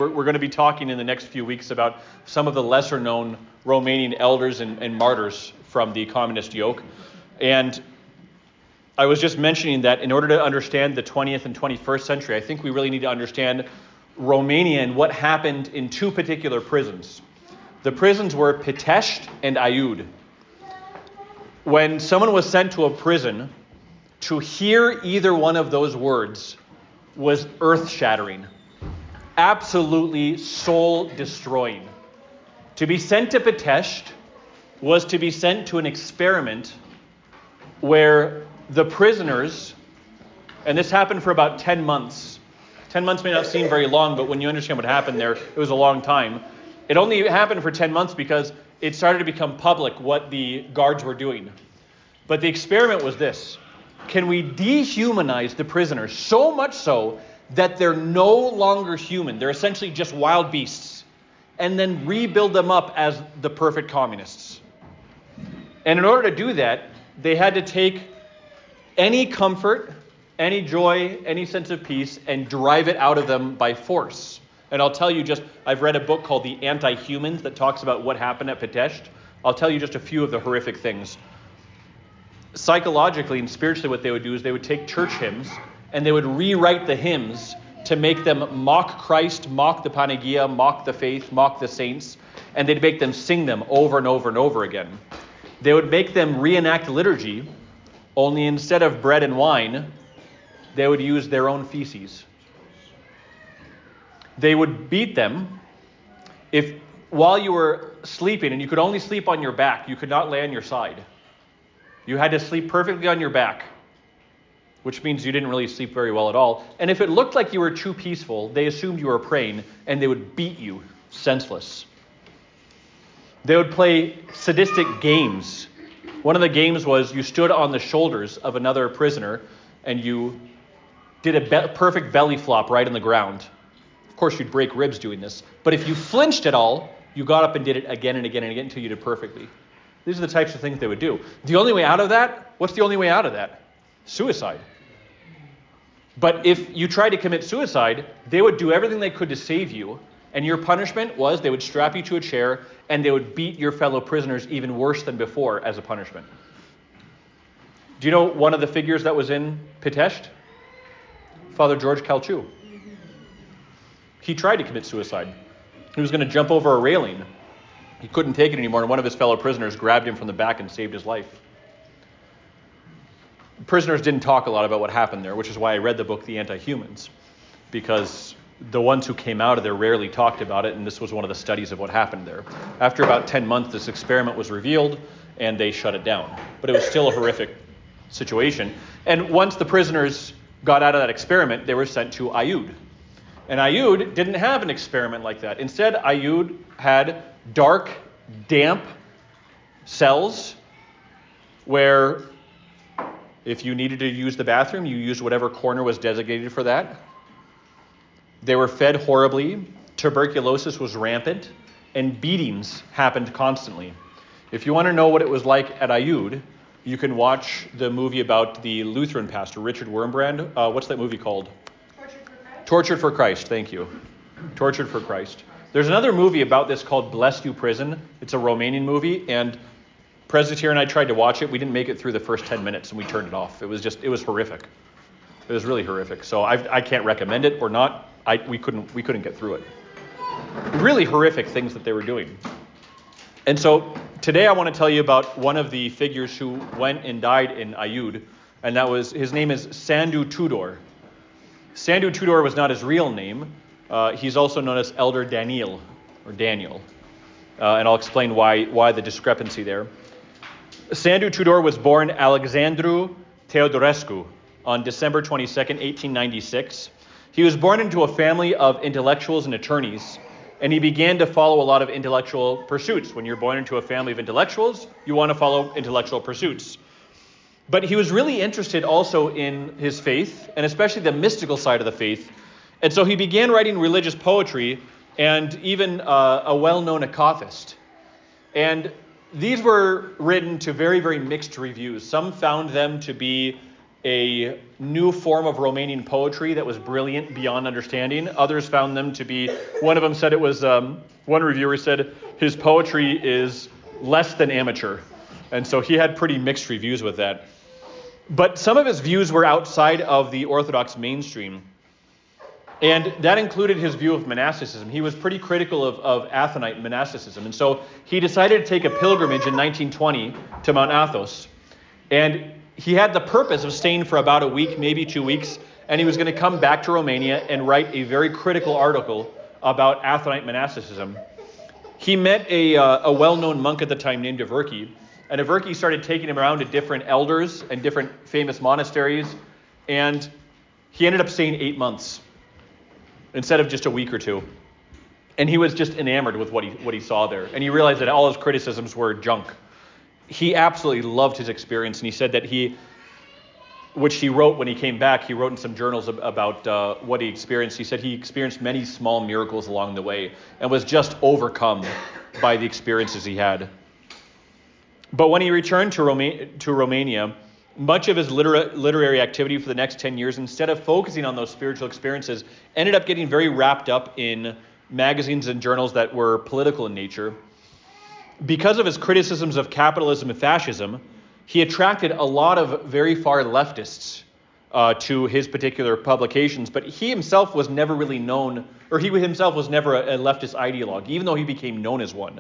We're going to be talking in the next few weeks about some of the lesser-known Romanian elders and martyrs from the communist yoke. And I was just mentioning that in order to understand the 20th and 21st century, I think we really need to understand Romania and what happened in two particular prisons. The prisons were Pitești and Aiud. When someone was sent to a prison, to hear either one of those words was earth-shattering. Absolutely soul-destroying. To be sent to Pitești was to be sent to an experiment where the prisoners, and this happened for about 10 months. 10 months may not seem very long, but when you understand what happened there, it was a long time. It only happened for 10 months because it started to become public what the guards were doing. But the experiment was this. Can we dehumanize the prisoners so much so that they're no longer human? They're essentially just wild beasts. And then rebuild them up as the perfect communists. And in order to do that, they had to take any comfort, any joy, any sense of peace, and drive it out of them by force. And I'll tell you I've read a book called The Anti-Humans that talks about what happened at Pitești. I'll tell you just a few of the horrific things. Psychologically and spiritually, what they would do is they would take church hymns and they would rewrite the hymns to make them mock Christ, mock the Panagia, mock the faith, mock the saints, and they'd make them sing them over and over and over again. They would make them reenact liturgy, only instead of bread and wine, they would use their own feces. They would beat them if while you were sleeping, and you could only sleep on your back, you could not lay on your side. You had to sleep perfectly on your back, which means you didn't really sleep very well at all. And if it looked like you were too peaceful, they assumed you were praying, and they would beat you senseless. They would play sadistic games. One of the games was you stood on the shoulders of another prisoner, and you did a perfect belly flop right on the ground. Of course, you'd break ribs doing this. But if you flinched at all, you got up and did it again and again and again until you did perfectly. These are the types of things they would do. The only way out of that, what's the only way out of that? Suicide. But if you tried to commit suicide, they would do everything they could to save you. And your punishment was they would strap you to a chair and they would beat your fellow prisoners even worse than before as a punishment. Do you know one of the figures that was in Pitești? Father George Calciu. He tried to commit suicide. He was going to jump over a railing. He couldn't take it anymore, and one of his fellow prisoners grabbed him from the back and saved his life. Prisoners didn't talk a lot about what happened there, which is why I read the book The Anti-Humans, because the ones who came out of there rarely talked about it, and this was one of the studies of what happened there. After about 10 months, this experiment was revealed, and they shut it down. But it was still a horrific situation. And once the prisoners got out of that experiment, they were sent to Aiud. And Aiud didn't have an experiment like that. Instead, Aiud had dark, damp cells where if you needed to use the bathroom, you used whatever corner was designated for that. They were fed horribly. Tuberculosis was rampant. And beatings happened constantly. If you want to know what it was like at Aiud, you can watch the movie about the Lutheran pastor, Richard Wurmbrand. What's that movie called? Tortured for Christ, thank you. Tortured for Christ. There's another movie about this called Bless You Prison. It's a Romanian movie, and Presbyterian and I tried to watch it. We didn't make it through the first 10 minutes, and we turned it off. It was horrific. It was really horrific. So I can't recommend it or not. We couldn't get through it. Really horrific things that they were doing. And so today I want to tell you about one of the figures who went and died in Aiud, and his name is Sandu Tudor. Sandu Tudor was not his real name. He's also known as Elder Daniil, or Daniel. And I'll explain why the discrepancy there. Sandu Tudor was born Alexandru Teodorescu on December 22nd, 1896. He was born into a family of intellectuals and attorneys, and he began to follow a lot of intellectual pursuits. When you're born into a family of intellectuals, you want to follow intellectual pursuits. But he was really interested also in his faith, and especially the mystical side of the faith. And so he began writing religious poetry and even a well-known akaphist. And these were written to very, very mixed reviews. Some found them to be a new form of Romanian poetry that was brilliant beyond understanding. Others found them to be, one of them said it was, one reviewer said his poetry is less than amateur. And so he had pretty mixed reviews with that. But some of his views were outside of the Orthodox mainstream. And that included his view of monasticism. He was pretty critical of Athonite monasticism. And so he decided to take a pilgrimage in 1920 to Mount Athos. And he had the purpose of staying for about a week, maybe 2 weeks, and he was going to come back to Romania and write a very critical article about Athonite monasticism. He met a well-known monk at the time named Averki, and Averki started taking him around to different elders and different famous monasteries, and he ended up staying 8 months instead of just a week or two. And he was just enamored with what he saw there, and he realized that all his criticisms were junk. He absolutely loved his experience, and he said that which he wrote when he came back, he wrote in some journals about what he experienced. He said he experienced many small miracles along the way and was just overcome by the experiences he had. But when he returned to Romania, much of his literary activity for the next 10 years, instead of focusing on those spiritual experiences, ended up getting very wrapped up in magazines and journals that were political in nature. Because of his criticisms of capitalism and fascism, he attracted a lot of very far leftists to his particular publications, but he himself was never really known, or he himself was never a leftist ideologue, even though he became known as one.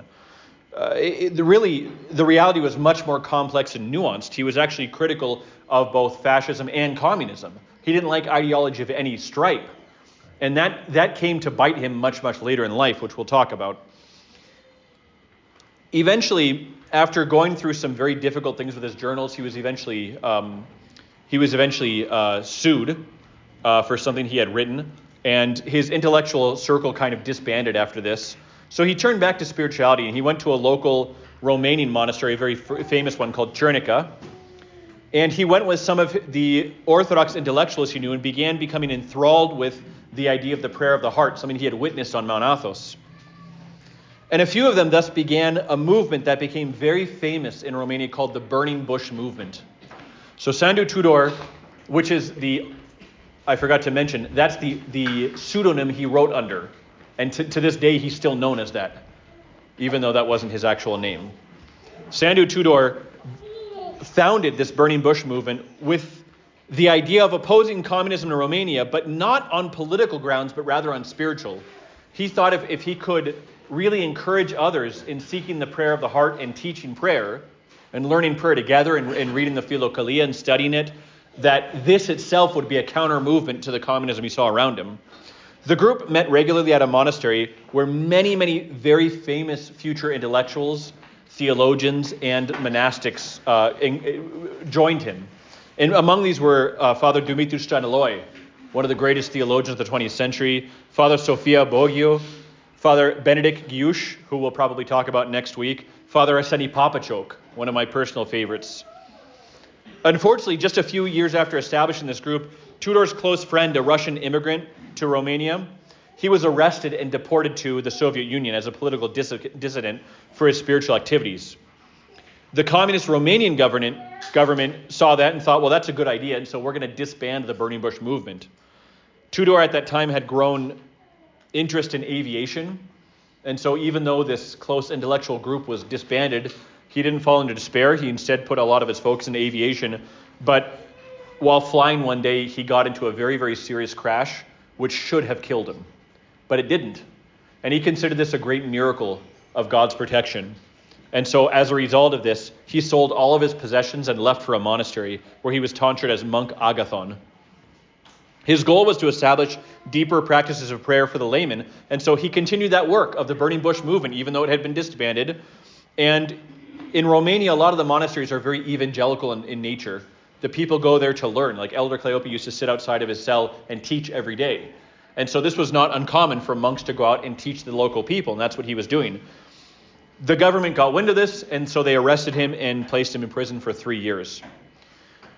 The reality was much more complex and nuanced. He was actually critical of both fascism and communism. He didn't like ideology of any stripe, and that came to bite him much, much later in life, which we'll talk about. Eventually, after going through some very difficult things with his journals, he was eventually sued for something he had written, and his intellectual circle kind of disbanded after this. So he turned back to spirituality, and he went to a local Romanian monastery, a very famous one called Cernica, and he went with some of the Orthodox intellectuals he knew and began becoming enthralled with the idea of the prayer of the heart, something he had witnessed on Mount Athos. And a few of them thus began a movement that became very famous in Romania called the Burning Bush Movement. So Sandu Tudor, which is I forgot to mention, that's the pseudonym he wrote under. And to this day, he's still known as that, even though that wasn't his actual name. Sandu Tudor founded this Burning Bush Movement with the idea of opposing communism in Romania, but not on political grounds, but rather on spiritual. He thought if he could really encourage others in seeking the prayer of the heart and teaching prayer and learning prayer together and reading the Philokalia and studying it, that this itself would be a counter movement to the communism he saw around him. The group met regularly at a monastery where many, many very famous future intellectuals, theologians, and monastics joined him. And among these were Father Dumitru Stăniloae, one of the greatest theologians of the 20th century, Father Sofia Bogiu, Father Benedict Ghiuș, who we'll probably talk about next week, Father Arseni Papacioc, one of my personal favorites. Unfortunately, just a few years after establishing this group, Tudor's close friend, a Russian immigrant to Romania, he was arrested and deported to the Soviet Union as a political dissident for his spiritual activities. The communist Romanian government saw that and thought, well, that's a good idea, and so we're going to disband the Burning Bush movement. Tudor at that time had grown interest in aviation, and so even though this close intellectual group was disbanded, he didn't fall into despair. He instead put a lot of his focus into aviation, but while flying one day, he got into a very, very serious crash, which should have killed him, but it didn't. And he considered this a great miracle of God's protection. And so as a result of this, he sold all of his possessions and left for a monastery where he was tonsured as Monk Agathon. His goal was to establish deeper practices of prayer for the layman, and so he continued that work of the Burning Bush movement, even though it had been disbanded. And in Romania, a lot of the monasteries are very evangelical in nature. The people go there to learn. Like Elder Cleopa used to sit outside of his cell and teach every day. And so this was not uncommon for monks to go out and teach the local people, and that's what he was doing. The government got wind of this, and so they arrested him and placed him in prison for 3 years.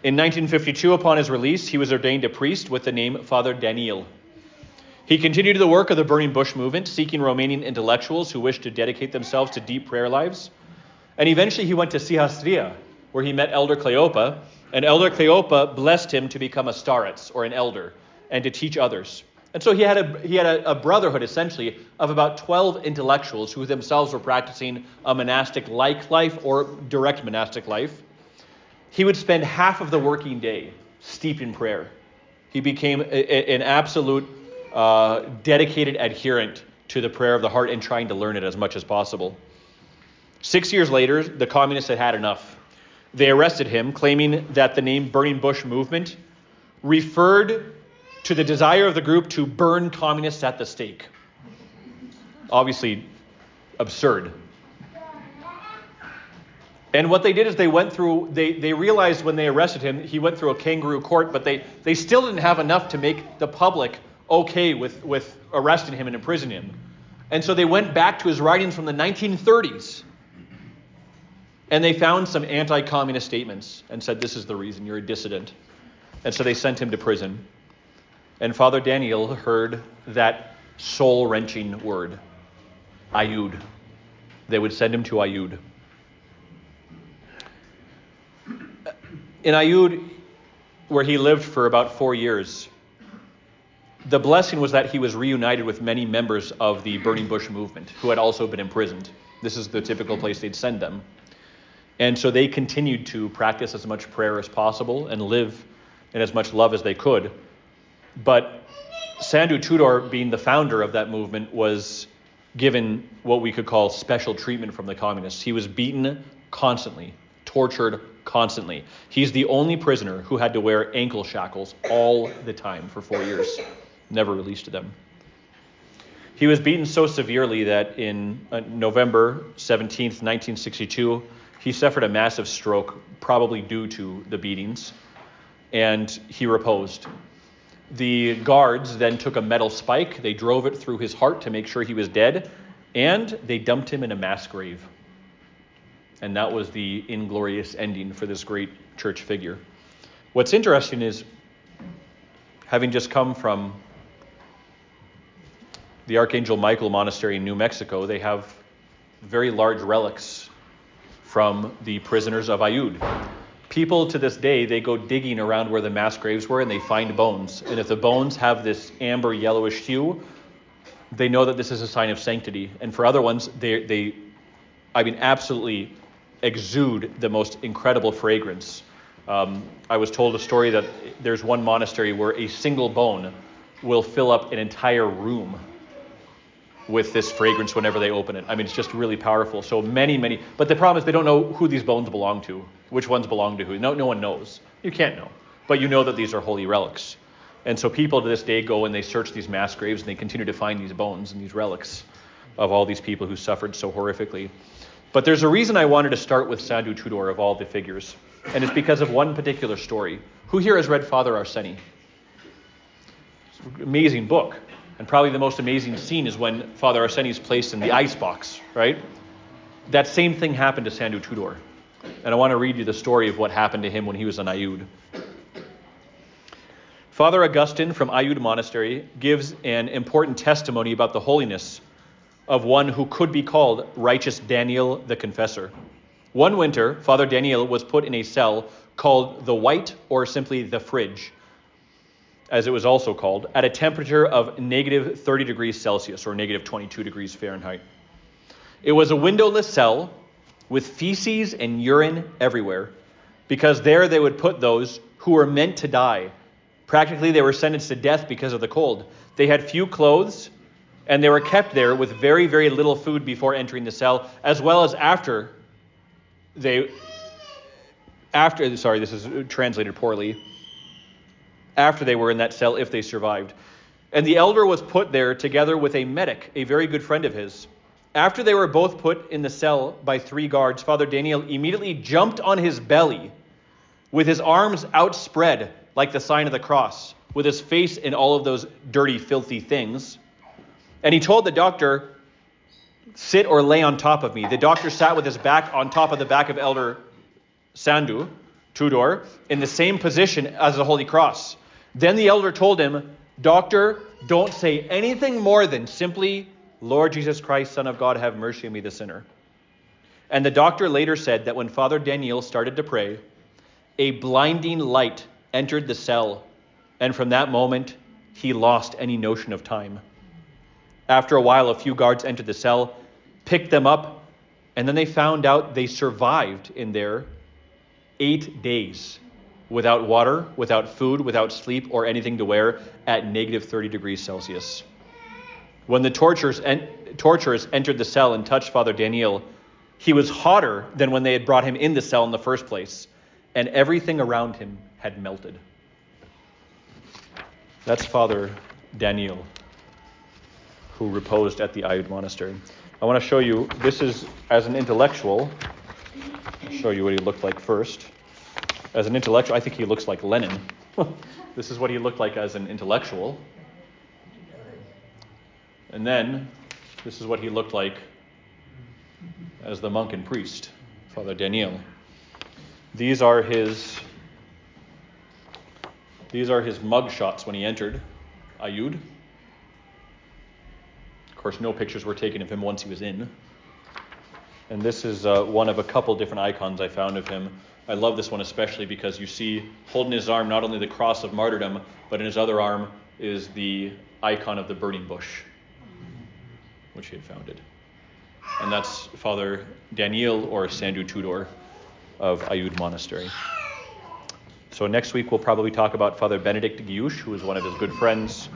In 1952, upon his release, he was ordained a priest with the name Father Daniil. He continued the work of the Burning Bush movement, seeking Romanian intellectuals who wished to dedicate themselves to deep prayer lives. And eventually he went to Sihastria, where he met Elder Cleopa, And Elder Cleopa blessed him to become a starets, or an elder, and to teach others. And so he had a brotherhood, essentially, of about 12 intellectuals who themselves were practicing a monastic-like life or direct monastic life. He would spend half of the working day steeped in prayer. He became an absolute dedicated adherent to the prayer of the heart and trying to learn it as much as possible. 6 years later, the communists had had enough. They arrested him, claiming that the name Burning Bush Movement referred to the desire of the group to burn communists at the stake. Obviously absurd. And what they did is they realized when they arrested him, he went through a kangaroo court, but they still didn't have enough to make the public okay with arresting him and imprisoning him. And so they went back to his writings from the 1930s. And they found some anti-communist statements and said, this is the reason, you're a dissident. And so they sent him to prison. And Father Daniil heard that soul-wrenching word, Ayud. They would send him to Ayud. In Ayud, where he lived for about 4 years, the blessing was that he was reunited with many members of the Burning Bush movement who had also been imprisoned. This is the typical place they'd send them. And so they continued to practice as much prayer as possible and live in as much love as they could. But Sandhu Tudor, being the founder of that movement, was given what we could call special treatment from the communists. He was beaten constantly, tortured constantly. He's the only prisoner who had to wear ankle shackles all the time for 4 years, never released to them. He was beaten so severely that in November 17th, 1962, he suffered a massive stroke, probably due to the beatings, and he reposed. The guards then took a metal spike, they drove it through his heart to make sure he was dead, and they dumped him in a mass grave. And that was the inglorious ending for this great church figure. What's interesting is, having just come from the Archangel Michael Monastery in New Mexico, they have very large relics from the prisoners of Ayud. People to this day, they go digging around where the mass graves were and they find bones. And if the bones have this amber yellowish hue, they know that this is a sign of sanctity. And for other ones, they absolutely exude the most incredible fragrance. I was told a story that there's one monastery where a single bone will fill up an entire room with this fragrance whenever they open it. It's just really powerful. So many, but the problem is they don't know who these bones belong to, which ones belong to who. No one knows. You can't know. But you know that these are holy relics. And so people to this day go and they search these mass graves and they continue to find these bones and these relics of all these people who suffered so horrifically. But there's a reason I wanted to start with Sandhu Tudor of all the figures. And it's because of one particular story. Who here has read Father Arseny? It's an amazing book. And probably the most amazing scene is when Father Arseny is placed in the icebox, right? That same thing happened to Sandhu Tudor. And I want to read you the story of what happened to him when he was in Ayud. Father Augustine from Ayud Monastery gives an important testimony about the holiness of one who could be called righteous Daniil the Confessor. One winter, Father Daniil was put in a cell called the White, or simply the Fridge, as it was also called, at a temperature of negative 30 degrees Celsius, or negative 22 degrees Fahrenheit. It was a windowless cell with feces and urine everywhere, because there they would put those who were meant to die. Practically, they were sentenced to death because of the cold. They had few clothes, and they were kept there with very, very little food before entering the cell, as well as after, this is translated poorly, after they were in that cell, if they survived. And the elder was put there together with a medic, a very good friend of his. After they were both put in the cell by 3 guards, Father Daniil immediately jumped on his belly with his arms outspread like the sign of the cross, with his face in all of those dirty, filthy things. And he told the doctor, sit or lay on top of me. The doctor sat with his back on top of the back of Elder Sandhu Tudor in the same position as the Holy Cross. Then the elder told him, doctor, don't say anything more than simply, Lord Jesus Christ, Son of God, have mercy on me, the sinner. And the doctor later said that when Father Daniil started to pray, a blinding light entered the cell, and from that moment, he lost any notion of time. After a while, a few guards entered the cell, picked them up, and then they found out they survived in there 8 days without water, without food, without sleep, or anything to wear at negative 30 degrees Celsius. When the torturers entered the cell and touched Father Daniil, he was hotter than when they had brought him in the cell in the first place, and everything around him had melted. That's Father Daniil, who reposed at the Ayud Monastery. I want to show you, this is as an intellectual. I'll show you what he looked like first. As an intellectual, I think he looks like Lenin. This is what he looked like as an intellectual. And then, this is what he looked like as the monk and priest, Father Daniil. These are his mug shots when he entered Ayud. Of course, no pictures were taken of him once he was in. And this is one of a couple different icons I found of him. I love this one especially because you see, holding his arm, not only the cross of martyrdom, but in his other arm is the icon of the burning bush, which he had founded. And that's Father Daniil, or Sandhu Tudor, of Ayud Monastery. So next week we'll probably talk about Father Benedict Guiouche, who is one of his good friends.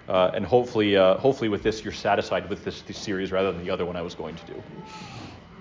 And hopefully with this you're satisfied with this series rather than the other one I was going to do.